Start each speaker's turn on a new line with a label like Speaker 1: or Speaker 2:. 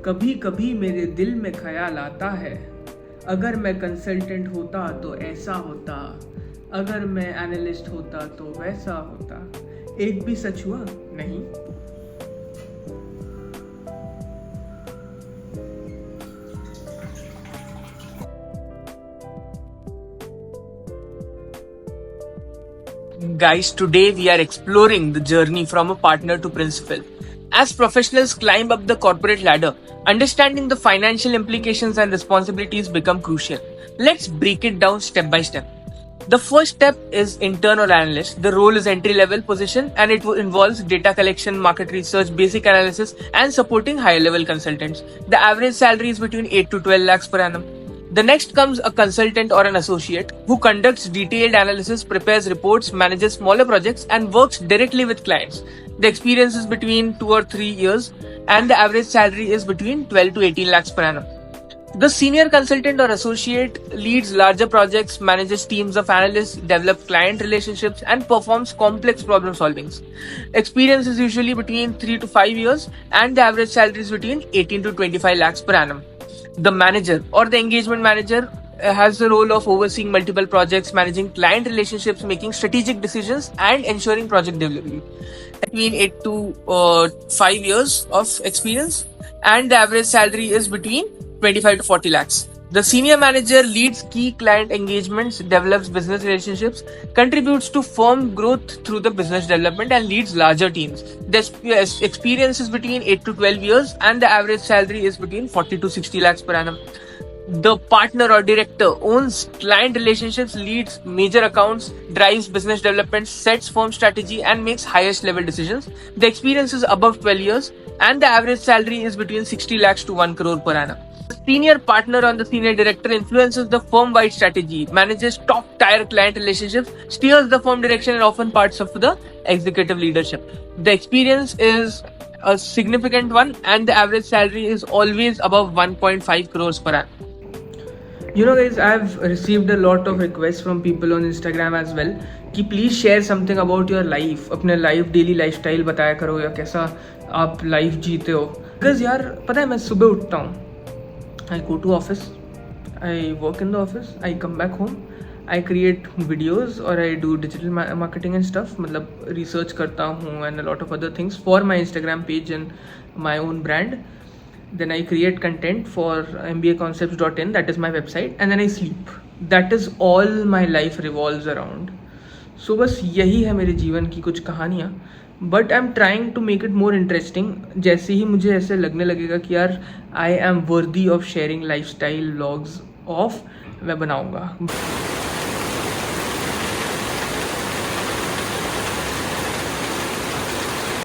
Speaker 1: कभी कभी मेरे दिल में ख्याल आता है, अगर मैं कंसल्टेंट होता तो ऐसा होता, अगर मैं एनालिस्ट होता तो वैसा होता। एक भी सच हुआ नहीं।
Speaker 2: Guys, today we are exploring the journey from a partner to principal. As professionals climb up the corporate ladder, understanding the financial implications and responsibilities become crucial. Let's break it down step by step. The first step is intern or analyst. The role is entry level position and it involves data collection, market research, basic analysis and supporting higher level consultants. The average salary is between 8 to 12 lakhs per annum. The next comes a consultant or an associate who conducts detailed analysis, prepares reports, manages smaller projects, and works directly with clients. The experience is between 2 or 3 years, and the average salary is between 12 to 18 lakhs per annum. The senior consultant or associate leads larger projects, manages teams of analysts, develops client relationships, and performs complex problem solvings. Experience is usually between 3 to 5 years, and the average salary is between 18 to 25 lakhs per annum. The manager or the engagement manager has the role of overseeing multiple projects, managing client relationships, making strategic decisions, and ensuring project delivery. Between 8 to 5 years of experience, and the average salary is between 25 to 40 lakhs. The senior manager leads key client engagements, develops business relationships, contributes to firm growth through the business development, and leads larger teams. The experience is between 8 to 12 years, and the average salary is between 40 to 60 lakhs per annum. The partner or director owns client relationships, leads major accounts, drives business development, sets firm strategy, and makes highest level decisions. The experience is above 12 years, and the average salary is between 60 lakhs to 1 crore per annum. The senior partner or the senior director influences the firm-wide strategy, manages top-tier client relationships, steers the firm direction, and often parts of the executive leadership. The experience is a significant one, and the average salary is always above 1.5 crores per annum.
Speaker 1: You know guys, I've received a lot of requests from people on Instagram as well कि please share something about your life, अपने life daily lifestyle बताया करो या कैसा आप life जीते हो। Because यार पता है, मैं सुबह उठता हूँ, I go to office, I work in the office, I come back home, I create videos और I do digital marketing and stuff, मतलब रिसर्च करता हूँ and a lot of other things for my Instagram page and my own brand. Then I create content for mbaconcepts.in, that is my website, and then I sleep. That is all my life revolves around. So बस यही है मेरे जीवन की कुछ कहानियाँ, but I am trying to make it more interesting. जैसे ही मुझे ऐसे लगने लगेगा कि यार I am worthy of sharing lifestyle vlogs of, मैं बनाऊँगा.